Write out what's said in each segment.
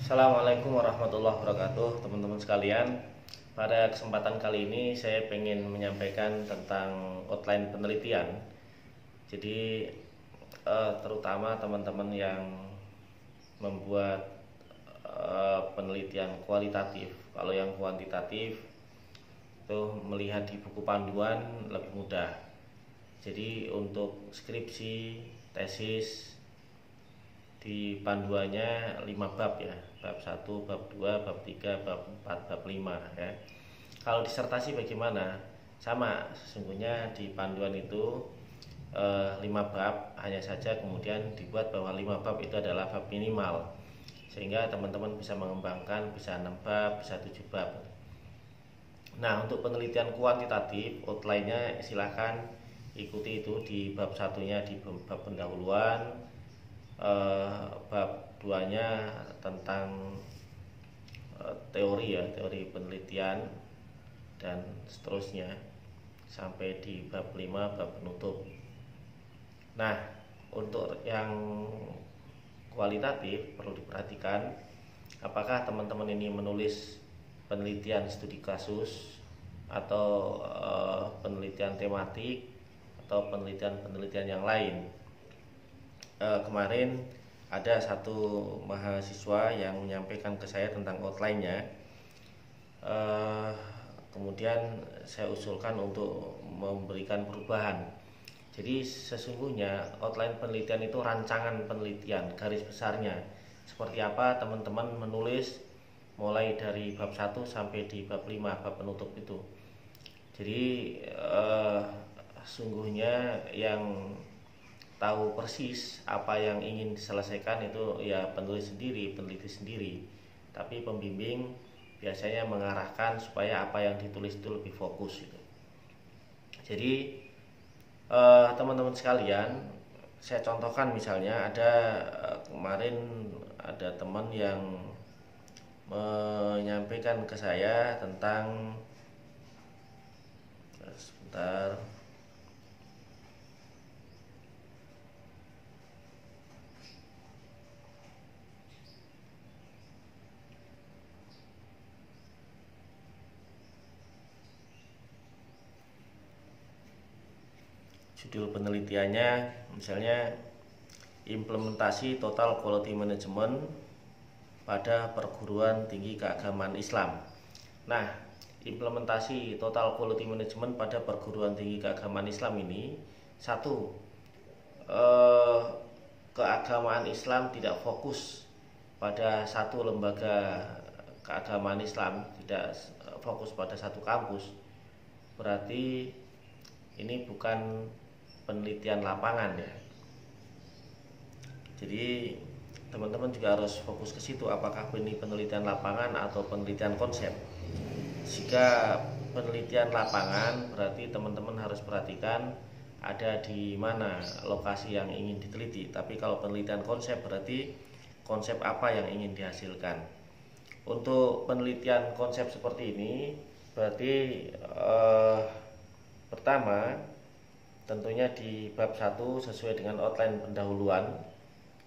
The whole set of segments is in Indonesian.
Assalamualaikum warahmatullahi wabarakatuh, teman-teman sekalian. Pada kesempatan kali ini saya ingin menyampaikan tentang outline penelitian. Jadi terutama teman-teman yang membuat penelitian kualitatif. Kalau yang kuantitatif itu melihat di buku panduan lebih mudah. Jadi untuk skripsi, tesis, di panduannya 5 bab ya, bab 1, bab 2, bab 3, bab 4, bab 5 ya. Kalau disertasi bagaimana? Sama, sesungguhnya di panduan itu 5 bab, hanya saja kemudian dibuat bahwa 5 bab itu adalah bab minimal, sehingga teman-teman bisa mengembangkan, bisa 6 bab, bisa 7 bab. Nah, untuk penelitian kuantitatif outline-nya silahkan ikuti itu di bab satunya, di bab pendahuluan, bab 2-nya tentang teori ya, teori penelitian dan seterusnya sampai di bab 5, bab penutup. Nah, untuk yang kualitatif perlu diperhatikan apakah teman-teman ini menulis penelitian studi kasus atau penelitian tematik atau penelitian yang lain. Kemarin ada satu mahasiswa yang menyampaikan ke saya tentang outline-nya. Kemudian saya usulkan untuk memberikan perubahan. Jadi sesungguhnya outline penelitian itu rancangan penelitian, garis besarnya seperti apa teman-teman menulis mulai dari bab 1 sampai di bab 5, bab penutup itu. Jadi sungguhnya yang tahu persis apa yang ingin diselesaikan itu ya penulis sendiri, peneliti sendiri. Tapi pembimbing biasanya mengarahkan supaya apa yang ditulis itu lebih fokus gitu. Jadi teman-teman sekalian, saya contohkan misalnya ada kemarin ada teman yang menyampaikan ke saya tentang sebentar. Judul penelitiannya misalnya implementasi total quality management pada perguruan tinggi keagamaan Islam. Nah, implementasi total quality management pada perguruan tinggi keagamaan Islam ini, satu, keagamaan Islam tidak fokus pada satu lembaga keagamaan Islam, tidak fokus pada satu kampus. Berarti ini bukan penelitian lapangan ya. Jadi teman-teman juga harus fokus ke situ, apakah ini penelitian lapangan atau penelitian konsep. Jika penelitian lapangan berarti teman-teman harus perhatikan ada di mana lokasi yang ingin diteliti. Tapi kalau penelitian konsep berarti konsep apa yang ingin dihasilkan. Untuk penelitian konsep seperti ini berarti pertama tentunya di bab 1 sesuai dengan outline pendahuluan,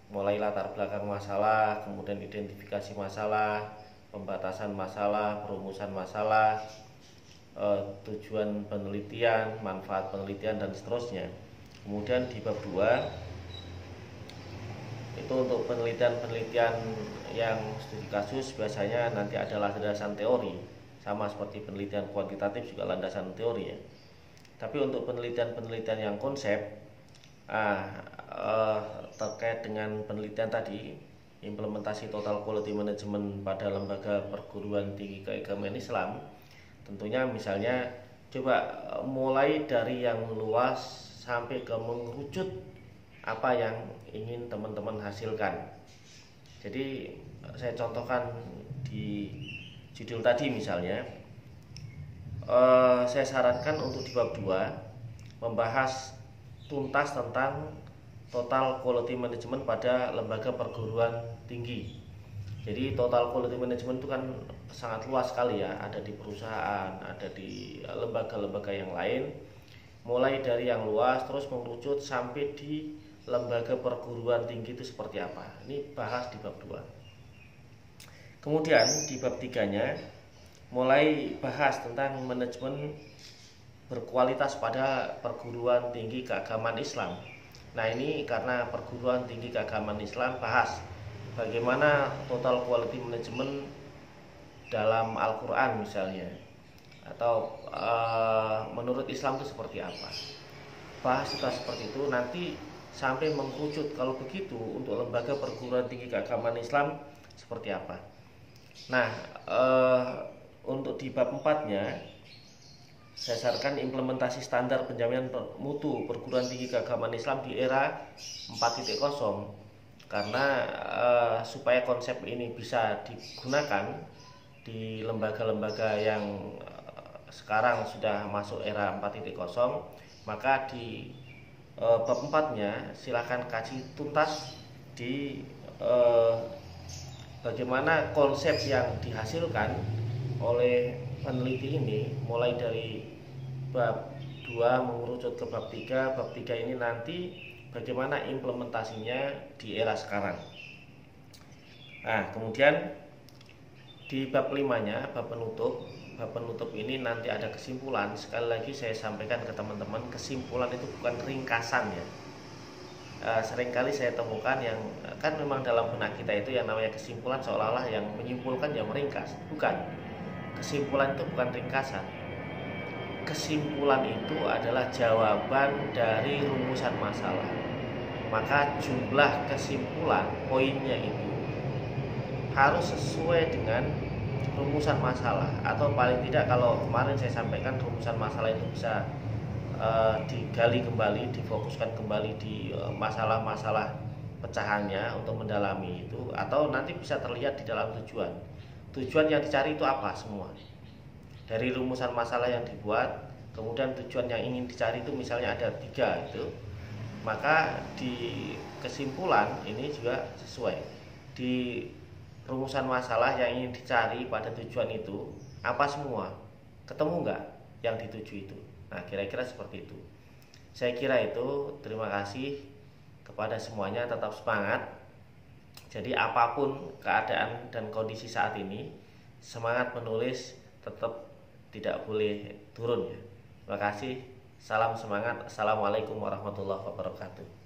mulai latar belakang masalah, kemudian identifikasi masalah, pembatasan masalah, perumusan masalah, tujuan penelitian, manfaat penelitian dan seterusnya. Kemudian di bab 2 itu untuk penelitian yang studi kasus biasanya nanti ada landasan teori, sama seperti penelitian kuantitatif juga landasan teori ya. Tapi untuk penelitian yang konsep terkait dengan penelitian tadi, implementasi total quality management pada lembaga perguruan tinggi keagamaan Islam, tentunya misalnya coba mulai dari yang luas sampai ke mengerucut apa yang ingin teman-teman hasilkan. Jadi saya contohkan di judul tadi misalnya, saya sarankan untuk di bab 2 membahas tuntas tentang total quality management pada lembaga perguruan tinggi. Jadi total quality management itu kan sangat luas sekali ya, ada di perusahaan, ada di lembaga-lembaga yang lain. Mulai dari yang luas terus mengerucut sampai di lembaga perguruan tinggi itu seperti apa. Ini bahas di bab 2. Kemudian di bab 3-nya mulai bahas tentang manajemen berkualitas pada perguruan tinggi keagamaan Islam. Nah, ini karena perguruan tinggi keagamaan Islam bahas bagaimana total quality management dalam Al-Quran misalnya, atau menurut Islam itu seperti apa. Bahas sudah seperti itu, nanti sampai mengkerucut kalau begitu untuk lembaga perguruan tinggi keagamaan Islam seperti apa. Nah, untuk di bab 4-nya saya sarankan implementasi standar penjaminan mutu perguruan tinggi keagamaan Islam di era 4.0, karena supaya konsep ini bisa digunakan di lembaga-lembaga yang sekarang sudah masuk era 4.0, maka di bab 4-nya silakan kaji tuntas di bagaimana konsep yang dihasilkan oleh peneliti ini, mulai dari bab 2 mengerucut ke bab 3. Bab 3 ini nanti bagaimana implementasinya di era sekarang. Nah, kemudian di bab 5-nya, bab penutup ini nanti ada kesimpulan. Sekali lagi saya sampaikan ke teman-teman, kesimpulan itu bukan ringkasan ya. Seringkali saya temukan yang kan memang dalam benak kita itu yang namanya kesimpulan seolah-olah yang menyimpulkan yang meringkas. Bukan. Kesimpulan itu bukan ringkasan. Kesimpulan itu adalah jawaban dari rumusan masalah. Maka jumlah kesimpulan poinnya itu harus sesuai dengan rumusan masalah, atau paling tidak kalau kemarin saya sampaikan rumusan masalah itu bisa digali kembali, difokuskan kembali di masalah-masalah pecahannya untuk mendalami itu, atau nanti bisa terlihat di dalam tujuan yang dicari itu apa semua dari rumusan masalah yang dibuat. Kemudian tujuan yang ingin dicari itu misalnya ada 3 itu, maka di kesimpulan ini juga sesuai di rumusan masalah yang ingin dicari pada tujuan itu apa semua, ketemu nggak yang dituju itu. Nah, kira-kira seperti itu. Saya kira itu. Terima kasih kepada semuanya, tetap semangat. Jadi apapun keadaan dan kondisi saat ini, semangat menulis tetap tidak boleh turun ya. Terima kasih. Salam semangat. Assalamualaikum warahmatullahi wabarakatuh.